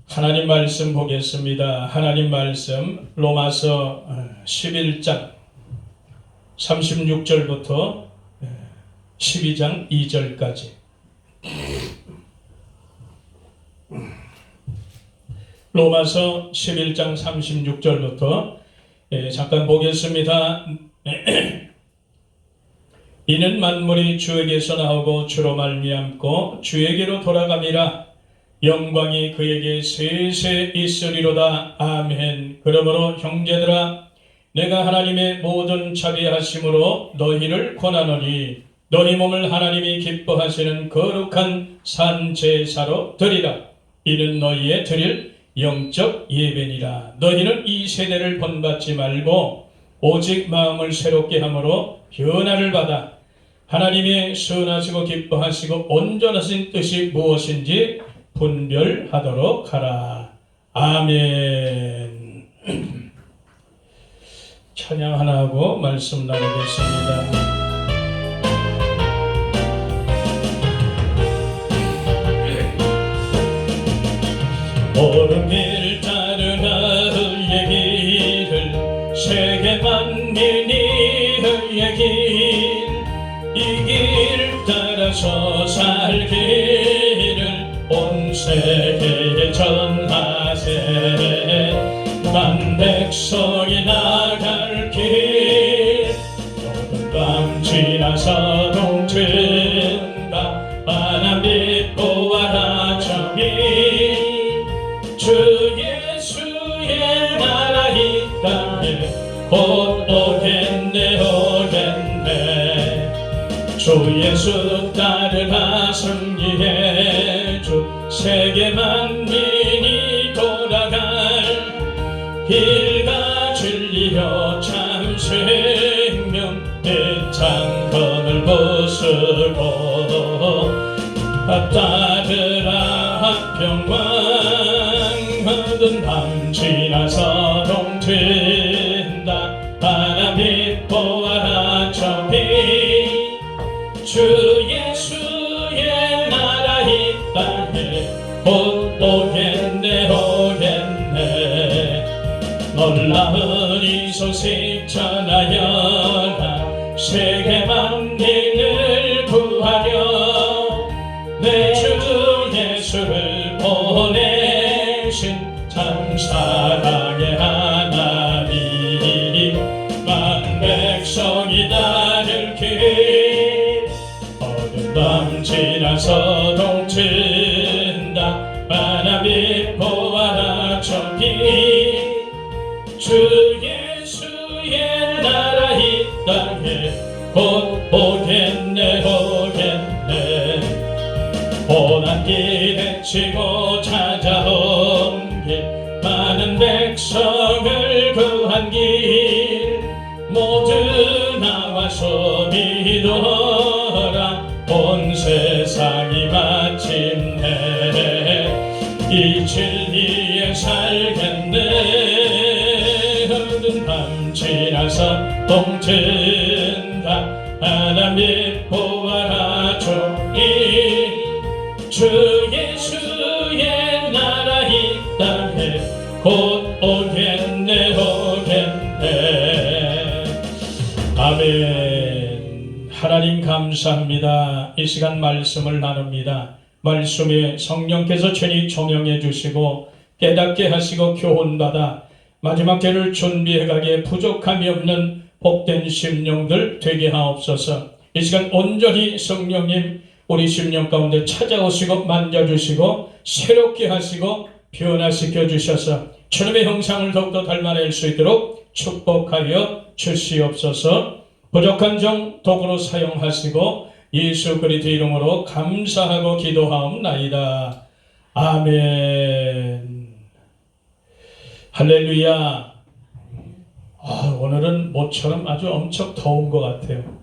하나님 말씀 보겠습니다. 하나님 말씀 로마서 11장 36절부터 12장 2절까지. 로마서 11장 36절부터 잠깐 보겠습니다. 이는 만물이 주에게서 나오고 주로 말미암고 주에게로 돌아감이라. 영광이 그에게 세세 있으리로다. 아멘. 그러므로 형제들아, 내가 하나님의 모든 자비하심으로 너희를 권하노니 너희 몸을 하나님이 기뻐하시는 거룩한 산 제사로 드리라. 이는 너희의 드릴 영적 예배니라. 너희는 이 세대를 본받지 말고 오직 마음을 새롭게 함으로 변화를 받아 하나님의 선하시고 기뻐하시고 온전하신 뜻이 무엇인지 분별하도록 하라. 아멘. 찬양 하나 하고 말씀 나누겠습니다. 옳은 길 따르라. 의의 길을 세계 만민이 의의 길, 이 길 따라서 살기를 온 세계에 전하세. 만 백성이 나갈 길, 모든 밤 지나서 동튼다. 바람이 보아라 저기 주 예수의 나라 이 땅에 곧 오겠네 오겠네. 주 예수 따르라. 승리해 주 세계 만민이 돌아갈 길과 진리여 참 생명. 내 창건을 부수고 따르라. 평강 모든 밤 지나서 동튼다. 바람이 보아라 저기 주 예수의 나라 이 땅에 곧 오겠네 오겠네. 놀라운 이 소식 전하여라. 세계 만민을 구하려 내 주 예수를 보내신 참 사랑의 하나님. 만 백성이 다를 길, 어두운 밤 지나서 동튼다. 바람이 보아라 저기 주 예수의 나라 이 땅에 곧 오겠네 오겠네. 고난 길에 치고 찾아온 길, 많은 백성을 구한 길, 모두 나와서 믿어라. 온 세상이 마침내 이 진리에 살겠네. 흐른 밤 지나서 동튼다. 바람이 보아라 저기 주 예수의 나라 이 땅에 곧 오겠네 오겠네. 아멘. 하나님 감사합니다. 이 시간 말씀을 나눕니다. 말씀에 성령께서 친히 조명해 주시고 깨닫게 하시고 교훈받아 마지막 때를 준비해 가기에 부족함이 없는 복된 심령들 되게 하옵소서. 이 시간 온전히 성령님 우리 심령 가운데 찾아오시고 만져주시고 새롭게 하시고 변화시켜 주셔서 주님의 형상을 더욱더 닮아낼 수 있도록 축복하여 주시옵소서. 부족한 종 도구로 사용하시고 예수 그리스도 이름으로 감사하고 기도하옵나이다. 아멘. 할렐루야. 오늘은 모처럼 아주 엄청 더운 것 같아요.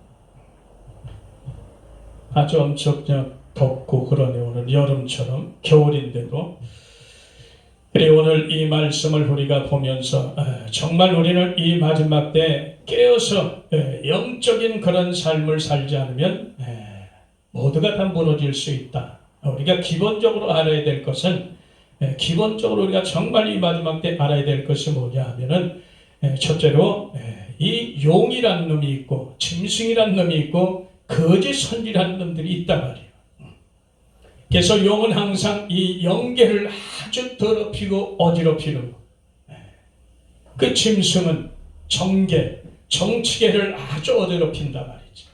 아주 엄청 덥고 그러네요. 오늘 여름처럼 겨울인데도. 그리고 오늘 이 말씀을 우리가 보면서 정말 우리는 이 마지막 때 깨어서 영적인 그런 삶을 살지 않으면 모두가 다 무너질 수 있다. 우리가 기본적으로 알아야 될 것은 기본적으로 우리가 정말 이 마지막 때 알아야 될 것이 뭐냐 하면은 첫째로 이 용이란 놈이 있고 짐승이란 놈이 있고 거짓 선지라는 놈들이 있단 말이에요. 그래서 용은 항상 이 영계를 아주 더럽히고 어지럽히는, 그 짐승은 정계, 정치계를 아주 어지럽힌단 말이죠.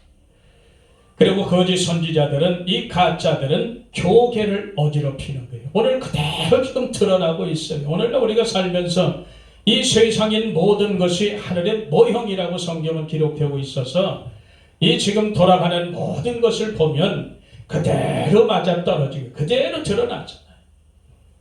그리고 거짓 선지자들은, 이 가짜들은 교계를 어지럽히는 거예요. 오늘 그대로 지금 드러나고 있어요. 오늘날 우리가 살면서 이 세상인 모든 것이 하늘의 모형이라고 성경은 기록되고 있어서 이 지금 돌아가는 모든 것을 보면 그대로 맞아떨어지고 그대로 드러나잖아요.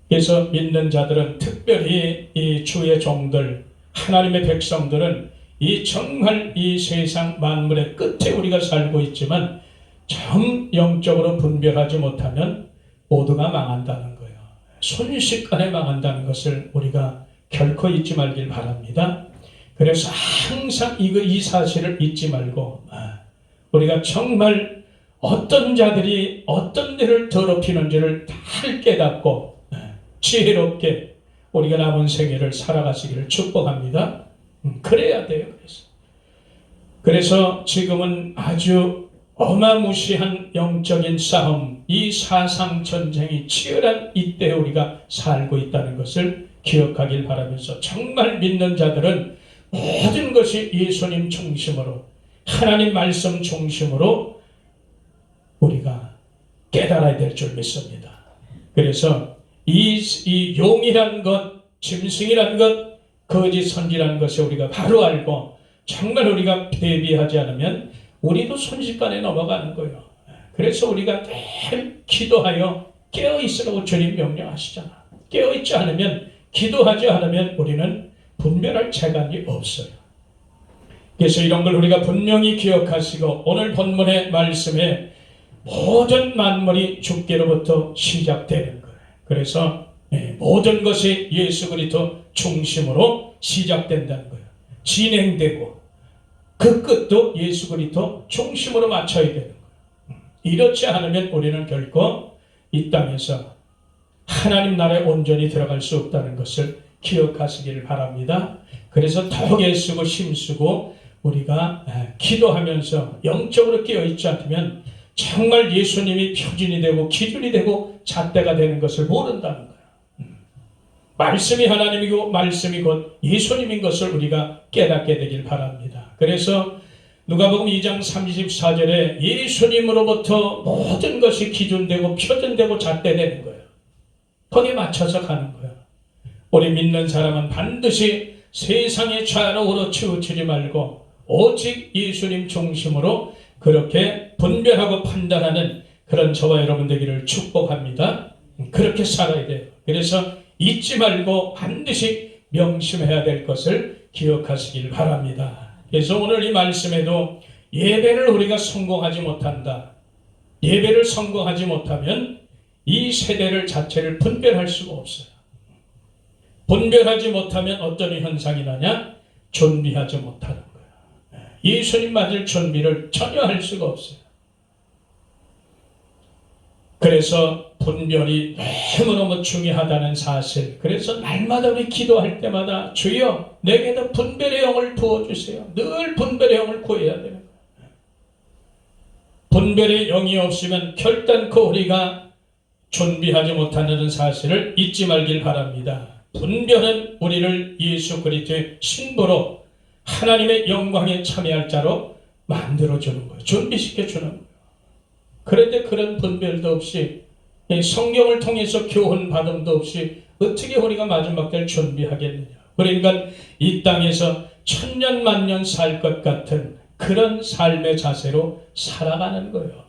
그래서 믿는 자들은, 특별히 이 주의 종들, 하나님의 백성들은 이 정말 이 세상 만물의 끝에 우리가 살고 있지만 참 영적으로 분별하지 못하면 모두가 망한다는 거예요. 순식간에 망한다는 것을 우리가 결코 잊지 말길 바랍니다. 그래서 항상 이 사실을 잊지 말고 우리가 정말 어떤 자들이 어떤 데를 더럽히는지를 잘 깨닫고 지혜롭게 우리가 남은 생애를 살아가시기를 축복합니다. 그래야 돼요. 그래서 지금은 아주 어마무시한 영적인 싸움, 이 사상 전쟁이 치열한 이때에 우리가 살고 있다는 것을 기억하길 바라면서, 정말 믿는 자들은 모든 것이 예수님 중심으로, 하나님 말씀 중심으로 우리가 깨달아야 될 줄 믿습니다. 그래서 이 용이란 것, 짐승이란 것, 거짓 선지라는 것을 우리가 바로 알고 정말 우리가 대비하지 않으면 우리도 순식간에 넘어가는 거예요. 그래서 우리가 늘 기도하여 깨어있으라고 주님 명령하시잖아. 깨어있지 않으면, 기도하지 않으면 우리는 분별할 재간이 없어요. 그래서 이런 걸 우리가 분명히 기억하시고, 오늘 본문의 말씀에 모든 만물이 주께로부터 시작되는 거예요. 그래서 모든 것이 예수 그리스도 중심으로 시작된다는 거예요. 진행되고 그 끝도 예수 그리스도 중심으로 맞춰야 되는 거예요. 이렇지 않으면 우리는 결코 이 땅에서 하나님 나라에 온전히 들어갈 수 없다는 것을 기억하시기를 바랍니다. 그래서 더욱 애쓰고 힘쓰고 우리가 기도하면서 영적으로 깨어있지 않으면 정말 예수님이 표준이 되고 기준이 되고 잣대가 되는 것을 모른다는 거예요. 말씀이 하나님이고 말씀이 곧 예수님인 것을 우리가 깨닫게 되길 바랍니다. 그래서 누가복음 2장 34절에 예수님으로부터 모든 것이 기준되고 표준되고 잣대되는 거예요. 거기에 맞춰서 가는 거예요. 우리 믿는 사람은 반드시 세상의 좌우로 치우치지 말고 오직 예수님 중심으로 그렇게 분별하고 판단하는 그런 저와 여러분 되기를 축복합니다. 그렇게 살아야 돼요. 그래서 잊지 말고 반드시 명심해야 될 것을 기억하시길 바랍니다. 그래서 오늘 이 말씀에도 예배를 우리가 성공하지 못한다. 예배를 성공하지 못하면 이 세대를 자체를 분별할 수가 없어요. 분별하지 못하면 어떤 현상이 나냐? 존비하지 못하는 거예요. 예수님 맞을 존비를 전혀 할 수가 없어요. 그래서 분별이 너무너무 중요하다는 사실. 그래서 날마다 우리 기도할 때마다 주여 내게도 분별의 영을 부어주세요. 늘 분별의 영을 구해야 되는 거예요. 분별의 영이 없으면 결단코 우리가 존비하지 못한다는 사실을 잊지 말길 바랍니다. 분별은 우리를 예수 그리스도의 신부로 하나님의 영광에 참여할 자로 만들어주는 거예요. 준비시켜주는 거예요. 그런데 그런 분별도 없이 성경을 통해서 교훈 받음도 없이 어떻게 우리가 마지막 날 준비하겠느냐. 그러니까 이 땅에서 천년 만년 살 것 같은 그런 삶의 자세로 살아가는 거예요.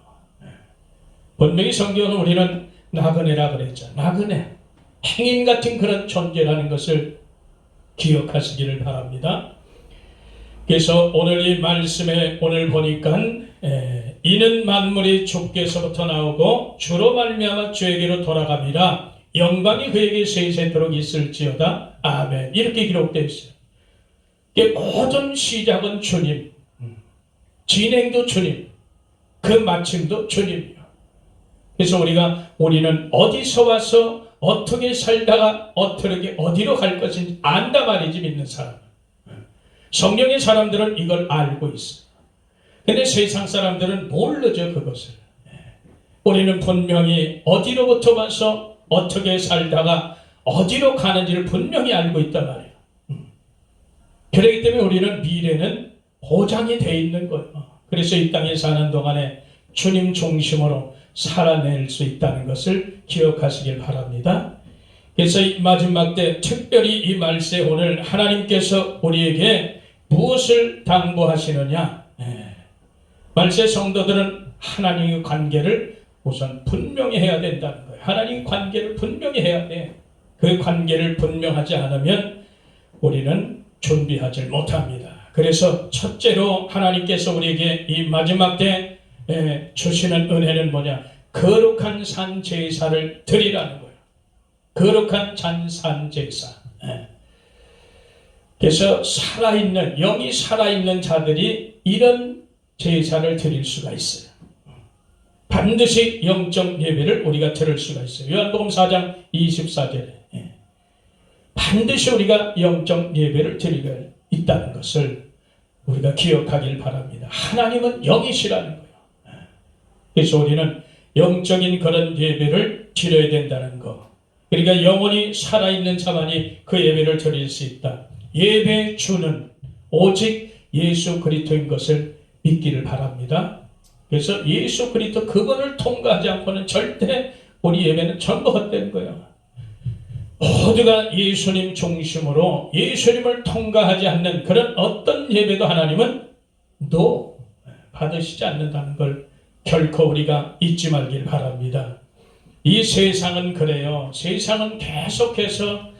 분명히 성경은 우리는 나그네라 그랬죠. 나그네, 행인 같은 그런 존재라는 것을 기억하시기를 바랍니다. 그래서 오늘 이 말씀에 오늘 보니까 이는 만물이 주께서부터 나오고 주로 말미암아 주에게로 돌아갑니다. 영광이 그에게 세세토록 있을지어다. 아멘. 이렇게 기록되어 있어요. 모든 시작은 주님, 진행도 주님, 그 마침도 주님이요. 그래서 우리는 어디서 와서 어떻게 살다가 어떻게 어디로 갈 것인지 안다 말이지, 믿는 사람은. 성령의 사람들은 이걸 알고 있어요. 근데 세상 사람들은 모르죠, 그것을. 우리는 분명히 어디로부터 와서 어떻게 살다가 어디로 가는지를 분명히 알고 있단 말이에요. 그렇기 때문에 우리는 미래는 보장이 돼 있는 거예요. 그래서 이 땅에 사는 동안에 주님 중심으로 살아낼 수 있다는 것을 기억하시길 바랍니다. 그래서 이 마지막 때 특별히 이 말씀에 오늘 하나님께서 우리에게 무엇을 당부하시느냐. 말세 성도들은 하나님의 관계를 우선 분명히 해야 된다는 거예요. 하나님의 관계를 분명히 해야 돼. 그 관계를 분명하지 않으면 우리는 준비하지 못합니다. 그래서 첫째로 하나님께서 우리에게 이 마지막 때 주시는 은혜는 뭐냐? 거룩한 산 제사를 드리라는 거예요. 거룩한 산 제사. 그래서 살아있는, 영이 살아있는 자들이 이런 제사를 드릴 수가 있어요. 반드시 영적 예배를 우리가 드릴 수가 있어요. 요한복음 4장 24절에 반드시 우리가 영적 예배를 드리고 있다는 것을 우리가 기억하길 바랍니다. 하나님은 영이시라는 거예요. 그래서 우리는 영적인 그런 예배를 드려야 된다는 거. 그러니까 영원히 살아있는 자만이 그 예배를 드릴 수 있다. 예배 주는 오직 예수 그리스도인 것을 믿기를 바랍니다. 그래서 예수 그리스도 그분을 통과하지 않고는 절대 우리 예배는 전부 헛된 거예요. 모두가 예수님 중심으로 예수님을 통과하지 않는 그런 어떤 예배도 하나님은 받으시지 않는다는 걸 결코 우리가 잊지 말길 바랍니다. 이 세상은 그래요. 세상은 계속해서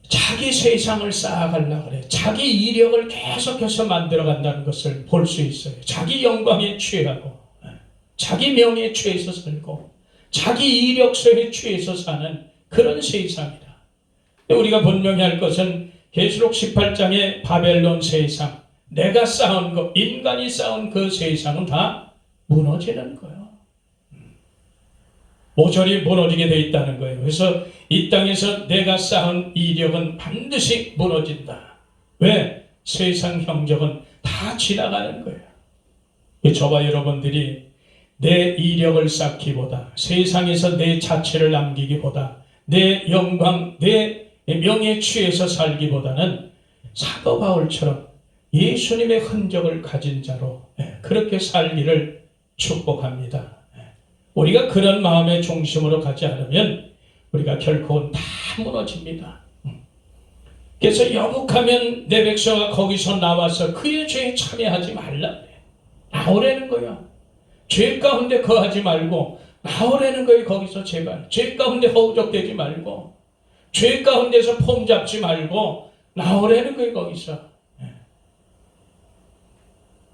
자기 세상을 쌓아가려고 그래. 자기 이력을 계속해서 만들어간다는 것을 볼 수 있어요. 자기 영광에 취하고 자기 명예에 취해서 살고 자기 이력서에 취해서 사는 그런 세상이다. 우리가 분명히 할 것은 계시록 18장의 바벨론 세상, 내가 쌓은 것, 인간이 쌓은 그 세상은 다 무너지는 거예요. 모조리 무너지게 되어 있다는 거예요. 그래서 이 땅에서 내가 쌓은 이력은 반드시 무너진다. 왜? 세상 형적은 다 지나가는 거예요. 저와 여러분들이 내 이력을 쌓기보다, 세상에서 내 자체를 남기기보다, 내 영광, 내 명예에 취해서 살기보다는 사도 바울처럼 예수님의 흔적을 가진 자로 그렇게 살기를 축복합니다. 우리가 그런 마음의 중심으로 가지 않으면 우리가 결코 다 무너집니다. 그래서 여북하면 내 백성아 거기서 나와서 그의 죄에 참여하지 말라 그래. 나오라는 거야. 죄 가운데 거하지 말고 나오라는 거예요. 거기서 제발 죄 가운데 허우적대지 말고 죄 가운데서 폼 잡지 말고 나오라는 거예요. 거기서.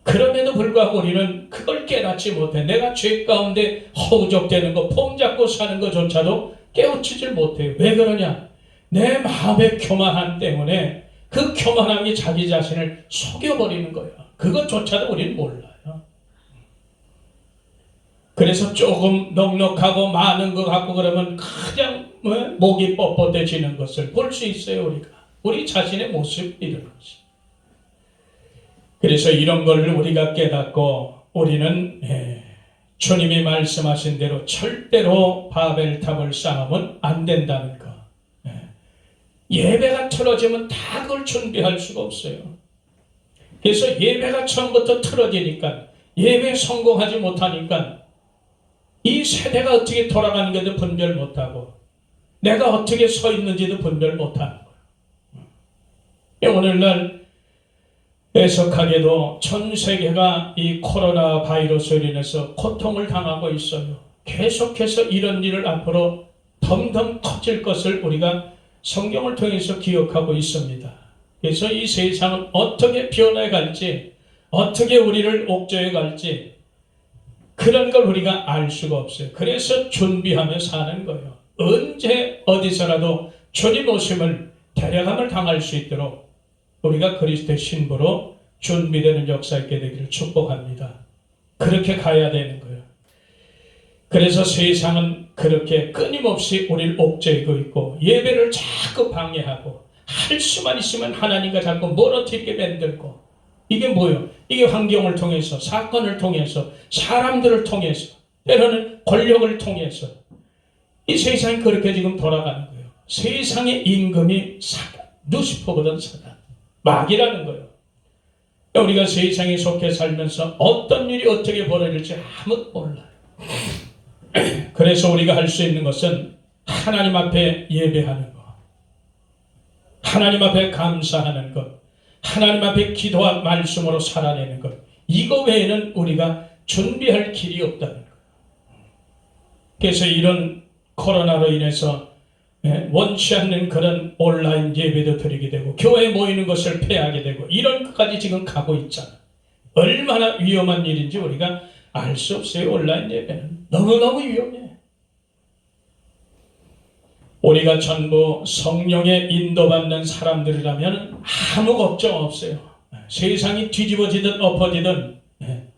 그럼에도 불구하고 우리는 그걸 깨닫지 못해. 내가 죄 가운데 허우적대는 거, 폼 잡고 사는 것조차도 깨우치질 못해요. 왜 그러냐? 내 마음의 교만함 때문에 그 교만함이 자기 자신을 속여버리는 거예요. 그것조차도 우리는 몰라요. 그래서 조금 넉넉하고 많은 것 같고 그러면 그냥 목이 뻣뻣해지는 것을 볼 수 있어요. 우리가. 우리 자신의 모습 이런 것이. 그래서 이런 걸 우리가 깨닫고 우리는 주님이 말씀하신 대로 절대로 바벨탑을 쌓으면 안 된다는 거. 예배가 틀어지면 다 그걸 준비할 수가 없어요. 그래서 예배가 처음부터 틀어지니까 예배에 성공하지 못하니까 이 세대가 어떻게 돌아가는 것도 분별 못하고 내가 어떻게 서 있는지도 분별 못하는 거예요. 오늘날 애석하게도 전 세계가 이 코로나 바이러스로 인해서 고통을 당하고 있어요. 계속해서 이런 일을 앞으로 덤덤 터질 것을 우리가 성경을 통해서 기억하고 있습니다. 그래서 이 세상은 어떻게 변해 갈지, 어떻게 우리를 옥죄해 갈지 그런 걸 우리가 알 수가 없어요. 그래서 준비하며 사는 거예요. 언제 어디서라도 주님 오심을 데려감을 당할 수 있도록 우리가 그리스도의 신부로 준비되는 역사 있게 되기를 축복합니다. 그렇게 가야 되는 거예요. 그래서 세상은 그렇게 끊임없이 우리를 옥죄이고 있고 예배를 자꾸 방해하고 할 수만 있으면 하나님과 자꾸 멀어뜨리게 만들고 이게 뭐예요? 이게 환경을 통해서 사건을 통해서 사람들을 통해서 때로는 권력을 통해서 이 세상이 그렇게 지금 돌아가는 거예요. 세상의 임금이 사단, 루시퍼거든 사단, 마귀라는 거예요. 우리가 세상에 속해 살면서 어떤 일이 어떻게 벌어질지 아무도 몰라요. 그래서 우리가 할 수 있는 것은 하나님 앞에 예배하는 것, 하나님 앞에 감사하는 것, 하나님 앞에 기도와 말씀으로 살아내는 것, 이거 외에는 우리가 준비할 길이 없다는 거예요. 그래서 이런 코로나로 인해서 원치 않는 그런 온라인 예배도 드리게 되고 교회에 모이는 것을 폐하게 되고 이런 것까지 지금 가고 있잖아. 얼마나 위험한 일인지 우리가 알 수 없어요. 온라인 예배는 너무너무 위험해. 우리가 전부 성령의 인도받는 사람들이라면 아무 걱정 없어요. 세상이 뒤집어지든 엎어지든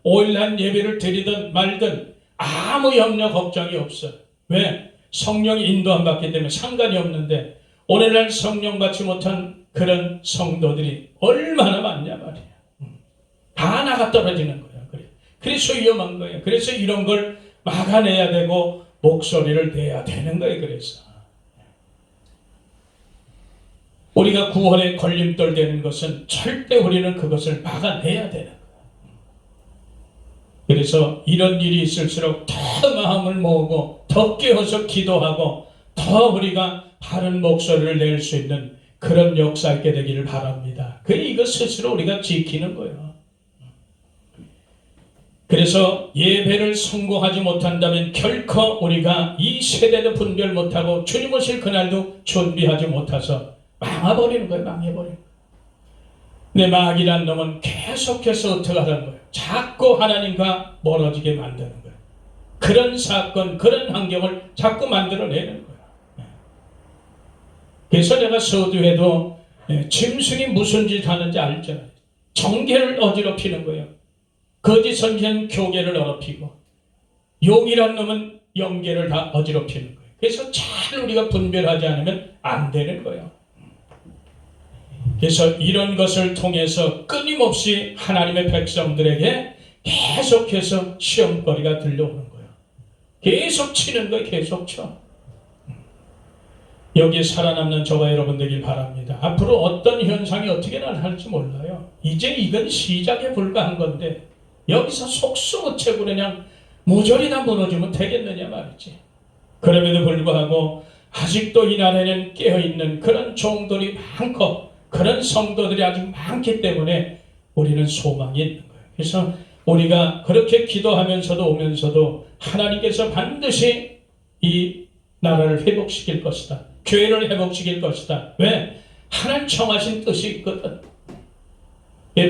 온라인 예배를 드리든 말든 아무 염려 걱정이 없어. 왜? 성령이 인도 안 받기 때문에 상관이 없는데 오늘날 성령 받지 못한 그런 성도들이 얼마나 많냐 말이야. 다 나가 떨어지는 거야. 그래서 위험한 거예요. 그래서 이런 걸 막아내야 되고 목소리를 내야 되는 거예요. 그래서 우리가 구원에 걸림돌 되는 것은 절대 우리는 그것을 막아내야 되는 거예요. 그래서 이런 일이 있을수록 더 마음을 모으고 더 깨어서 기도하고 더 우리가 바른 목소리를 낼 수 있는 그런 역사 있게 되기를 바랍니다. 이거 스스로 우리가 지키는 거예요. 그래서 예배를 성공하지 못한다면 결코 우리가 이 세대도 분별 못하고 주님 오실 그날도 준비하지 못해서 망해버리는 거예요. 망해버리는 거예요. 내 마귀란 놈은 계속해서 어떻게 하는 거예요? 자꾸 하나님과 멀어지게 만드는 거예요. 그런 사건, 그런 환경을 자꾸 만들어내는 거예요. 그래서 내가 서두에도 짐승이 무슨 짓 하는지 알잖아요. 정계를 어지럽히는 거예요. 거짓 선지자는 교계를 어렵히고 용이란 놈은 영계를 다 어지럽히는 거예요. 그래서 잘 우리가 분별하지 않으면 안 되는 거예요. 그래서 이런 것을 통해서 끊임없이 하나님의 백성들에게 계속해서 시험거리가 들려오는 거예요. 계속 치는 거예요. 계속 쳐. 여기에 살아남는 저와 여러분 되길 바랍니다. 앞으로 어떤 현상이 어떻게 나타날지 몰라요. 이제 이건 시작에 불과한 건데 여기서 속수무책으로 그냥 모조리 다 무너지면 되겠느냐 말이지. 그럼에도 불구하고 아직도 이 나라에는 깨어있는 그런 종들이 많고 그런 성도들이 아직 많기 때문에 우리는 소망이 있는 거예요. 그래서 우리가 그렇게 기도하면서도 오면서도 하나님께서 반드시 이 나라를 회복시킬 것이다. 교회를 회복시킬 것이다. 왜? 하나님 청하신 뜻이 있거든.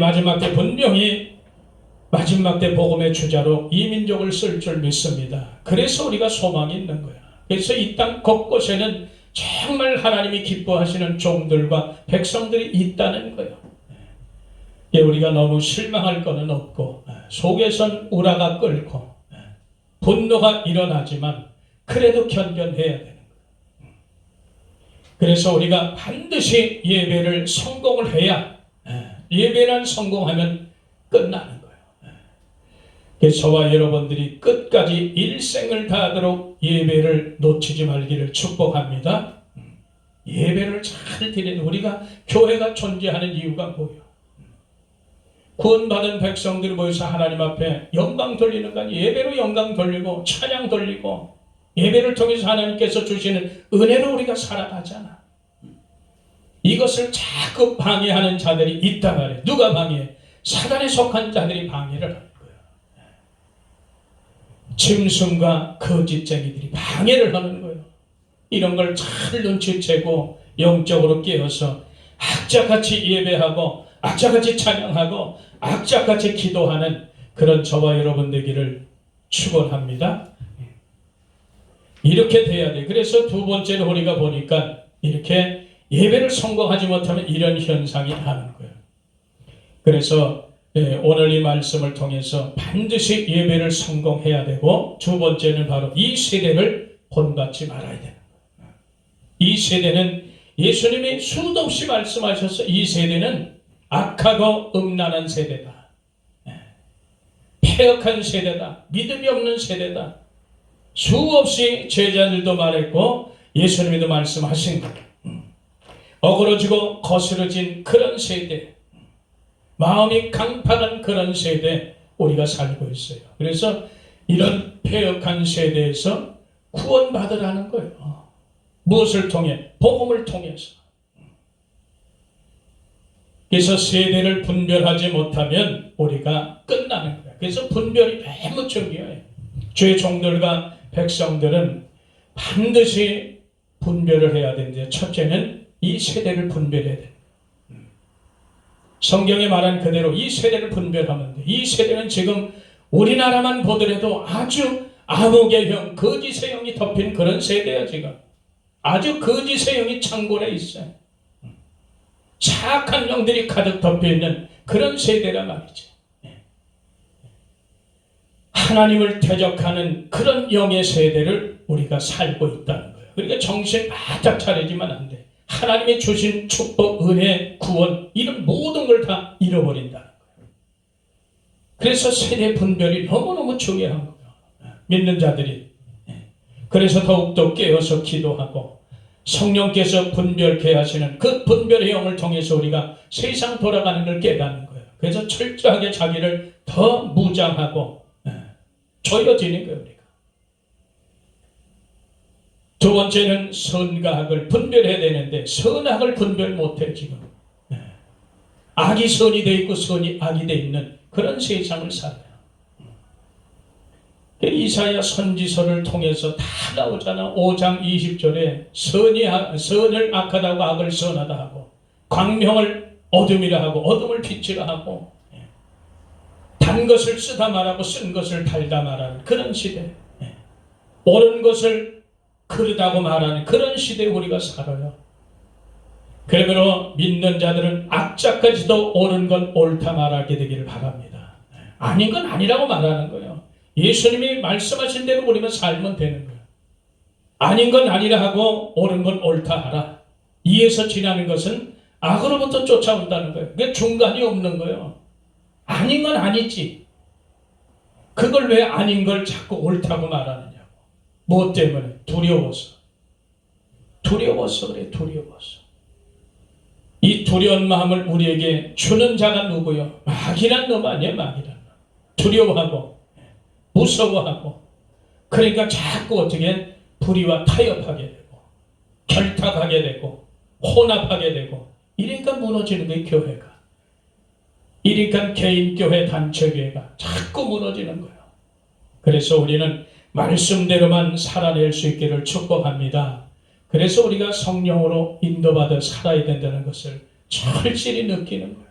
마지막 때 분명히 마지막 때 복음의 주자로 이 민족을 쓸 줄 믿습니다. 그래서 우리가 소망이 있는 거야. 그래서 이 땅 곳곳에는 정말 하나님이 기뻐하시는 종들과 백성들이 있다는 거예요. 우리가 너무 실망할 거는 없고 속에선 우라가 끓고 분노가 일어나지만 그래도 견뎌내야 되는 거예요. 그래서 우리가 반드시 예배를 성공을 해야 예배를 성공하면 끝나는 거예요. 그래서 저와 여러분들이 끝까지 일생을 다하도록 예배를 놓치지 말기를 축복합니다. 예배를 잘 드리는 우리가 교회가 존재하는 이유가 뭐예요? 구원받은 백성들이 모여서 하나님 앞에 영광 돌리는 거 아니에요. 예배로 영광 돌리고 찬양 돌리고 예배를 통해서 하나님께서 주시는 은혜로 우리가 살아가잖아. 이것을 자꾸 방해하는 자들이 있단 말이에요. 누가 방해해? 사단에 속한 자들이 방해를 하는 거예요. 짐승과 거짓쟁이들이 방해를 하는 거예요. 이런 걸 잘 눈치채고 영적으로 깨어서 악자같이 예배하고 악자같이 찬양하고 악자같이 기도하는 그런 저와 여러분 되기를 축원합니다. 이렇게 돼야 돼. 그래서 두 번째로 우리가 보니까 이렇게 예배를 성공하지 못하면 이런 현상이 나는 거예요. 그래서 오늘 이 말씀을 통해서 반드시 예배를 성공해야 되고 두 번째는 바로 이 세대를 본받지 말아야 되는 거예요. 이 세대는 예수님이 수도 없이 말씀하셔서 이 세대는 악하고 음란한 세대다. 폐역한 세대다. 믿음이 없는 세대다. 수없이 제자들도 말했고 예수님도 말씀하신 거예요. 어그러지고 거스러진 그런 세대, 마음이 강팍한 그런 세대 우리가 살고 있어요. 그래서 이런 폐역한 세대에서 구원받으라는 거예요. 무엇을 통해? 복음을 통해서. 그래서 세대를 분별하지 못하면 우리가 끝나는 거예요. 그래서 분별이 매우 중요해요. 주의 종들과 백성들은 반드시 분별을 해야 되는데, 첫째는 이 세대를 분별해야 돼요. 성경에 말한 그대로 이 세대를 분별하면 돼. 이 세대는 지금 우리나라만 보더라도 아주 암흑의 형, 거짓의 형이 덮인 그런 세대야. 지금 아주 거짓의 형이 창궐에 있어요. 사악한 영들이 가득 덮여있는 그런 세대란 말이죠. 하나님을 대적하는 그런 영의 세대를 우리가 살고 있다는 거예요. 그러니까 정신 바짝 차리지만 안 돼. 하나님이 주신 축복, 은혜, 구원 이런 모든 걸 다 잃어버린다는 거예요. 그래서 세대 분별이 너무너무 중요한 거예요. 믿는 자들이. 그래서 더욱더 깨어서 기도하고 성령께서 분별케 하시는 그 분별의 영을 통해서 우리가 세상 돌아가는 걸 깨닫는 거예요. 그래서 철저하게 자기를 더 무장하고 조여지는 거예요. 우리가. 두 번째는 선과 악을 분별해야 되는데 선악을 분별 못해 지금. 악이 선이 돼 있고 선이 악이 돼 있는 그런 세상을 살아요. 이사야 선지서를 통해서 다 나오잖아. 5장 20절에 선을 악하다고 악을 선하다 하고 광명을 어둠이라 하고 어둠을 빛이라 하고 단 것을 쓰다 말하고 쓴 것을 달다 말하는 그런 시대, 옳은 것을 그르다고 말하는 그런 시대에 우리가 살아요. 그러므로 믿는 자들은 악자까지도 옳은 건 옳다 말하게 되기를 바랍니다. 아닌 건 아니라고 말하는 거예요. 예수님이 말씀하신 대로 우리가 살면 되는 거예요. 아닌 건 아니라 하고 옳은 건 옳다 하라. 이에서 지나는 것은 악으로부터 쫓아온다는 거예요. 그게 중간이 없는 거예요. 아닌 건 아니지. 그걸 왜 아닌 걸 자꾸 옳다고 말하느냐고. 무엇 때문에? 두려워서. 두려워서 그래. 두려워서. 이 두려운 마음을 우리에게 주는 자가 누구요? 마귀란 놈 아니야. 마귀란 놈. 두려워하고 무서워하고 그러니까 자꾸 어떻게 불의와 타협하게 되고 결탁하게 되고 혼합하게 되고 이러니까 무너지는 거예요. 교회가. 이러니까 개인교회 단체교회가 자꾸 무너지는 거예요. 그래서 우리는 말씀대로만 살아낼 수 있기를 축복합니다. 그래서 우리가 성령으로 인도받아 살아야 된다는 것을 절실히 느끼는 거예요.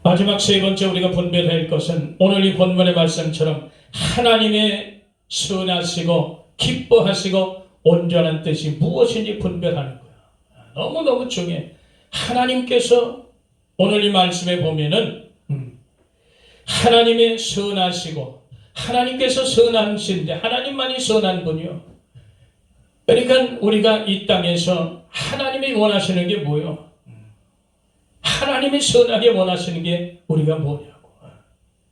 마지막 세 번째 우리가 분별해야 할 것은 오늘 이 본문의 말씀처럼 하나님의 선하시고 기뻐하시고 온전한 뜻이 무엇인지 분별하는 거예요. 너무너무 중요해. 하나님께서 오늘 이 말씀에 보면은 하나님의 선하시고 하나님께서 선하신데 하나님만이 선한 분이요. 그러니까 우리가 이 땅에서 하나님이 원하시는 게 뭐예요? 하나님이 선하게 원하시는 게 우리가 뭐냐고.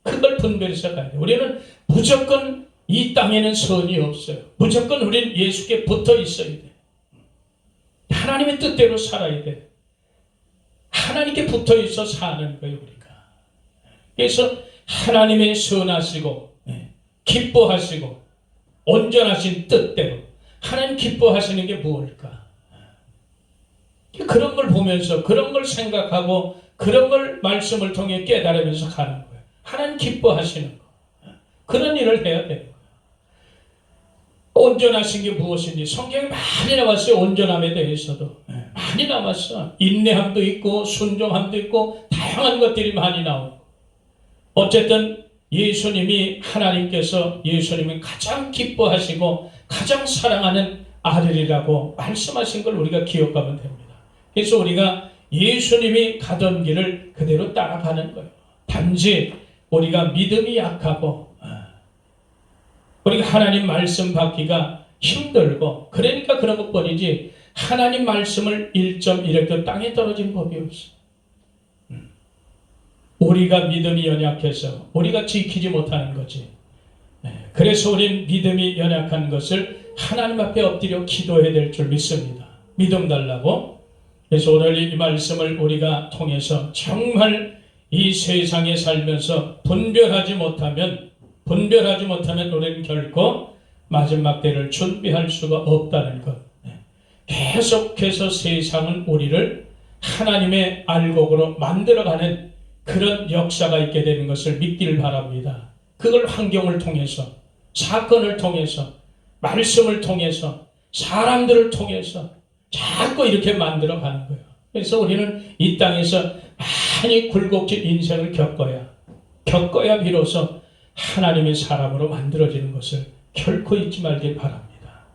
그걸 분별해서 가야 돼. 우리는 무조건 이 땅에는 선이 없어요. 무조건 우리는 예수께 붙어 있어야 돼. 하나님의 뜻대로 살아야 돼. 하나님께 붙어 있어 사는 거예요, 우리가. 그래서 하나님의 선하시고 기뻐하시고 온전하신 뜻대로 하나님 기뻐하시는 게 무엇일까? 그런 걸 보면서 그런 걸 생각하고 그런 걸 말씀을 통해 깨달으면서 가는 거예요. 하나님 기뻐하시는 거. 그런 일을 해야 돼요. 온전하신 게 무엇인지 성경에 많이 나왔어요. 온전함에 대해서도 많이 나왔어. 인내함도 있고 순종함도 있고 다양한 것들이 많이 나오고 어쨌든 예수님이 하나님께서 예수님이 가장 기뻐하시고 가장 사랑하는 아들이라고 말씀하신 걸 우리가 기억하면 됩니다. 그래서 우리가 예수님이 가던 길을 그대로 따라가는 거예요. 단지 우리가 믿음이 약하고 우리가 하나님 말씀 받기가 힘들고 그러니까 그런 것뿐이지 하나님 말씀을 1.1획도 땅에 떨어진 법이 없어. 우리가 믿음이 연약해서 우리가 지키지 못하는 거지. 그래서 우린 믿음이 연약한 것을 하나님 앞에 엎드려 기도해야 될 줄 믿습니다. 믿음 달라고. 그래서 오늘 이 말씀을 우리가 통해서 정말 이 세상에 살면서 분별하지 못하면 우리는 결코 마지막 때를 준비할 수가 없다는 것. 계속해서 세상은 우리를 하나님의 알곡으로 만들어가는 그런 역사가 있게 되는 것을 믿기를 바랍니다. 그걸 환경을 통해서, 사건을 통해서, 말씀을 통해서, 사람들을 통해서 자꾸 이렇게 만들어가는 거예요. 그래서 우리는 이 땅에서 많이 굴곡진 인생을 겪어야 비로소 하나님의 사람으로 만들어지는 것을 결코 잊지 말길 바랍니다.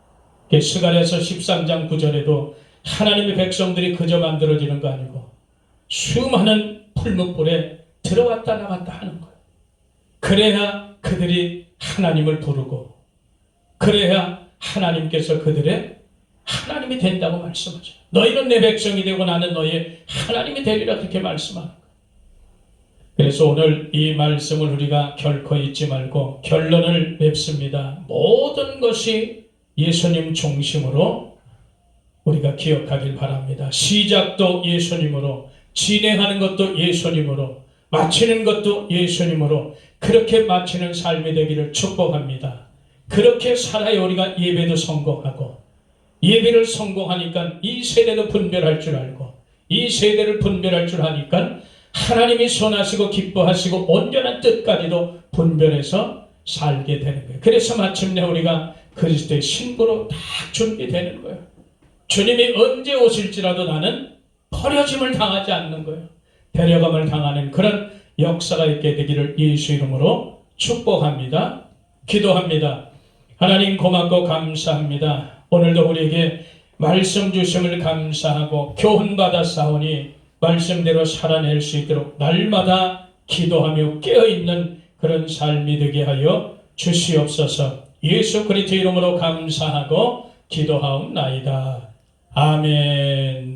스가랴서 13장 9절에도 하나님의 백성들이 그저 만들어지는 거 아니고 수많은 풀무불에 들어갔다 나갔다 하는 거예요. 그래야 그들이 하나님을 부르고 그래야 하나님께서 그들의 하나님이 된다고 말씀하죠. 너희는 내 백성이 되고 나는 너희의 하나님이 되리라 그렇게 말씀하는 거예요. 그래서 오늘 이 말씀을 우리가 결코 잊지 말고 결론을 맺습니다. 모든 것이 예수님 중심으로 우리가 기억하길 바랍니다. 시작도 예수님으로, 진행하는 것도 예수님으로, 마치는 것도 예수님으로 그렇게 마치는 삶이 되기를 축복합니다. 그렇게 살아야 우리가 예배도 성공하고 예배를 성공하니까 이 세대도 분별할 줄 알고 이 세대를 분별할 줄 아니까 하나님이 선하시고 기뻐하시고 온전한 뜻까지도 분별해서 살게 되는 거예요. 그래서 마침내 우리가 그리스도의 신부로 다 준비되는 거예요. 주님이 언제 오실지라도 나는 버려짐을 당하지 않는 거예요. 데려감을 당하는 그런 역사가 있게 되기를 예수 이름으로 축복합니다. 기도합니다. 하나님 고맙고 감사합니다. 오늘도 우리에게 말씀 주심을 감사하고 교훈받아 싸우니 말씀대로 살아낼 수 있도록 날마다 기도하며 깨어있는 그런 삶이 되게 하여 주시옵소서. 예수 그리스도 이름으로 감사하고 기도하옵나이다. 아멘.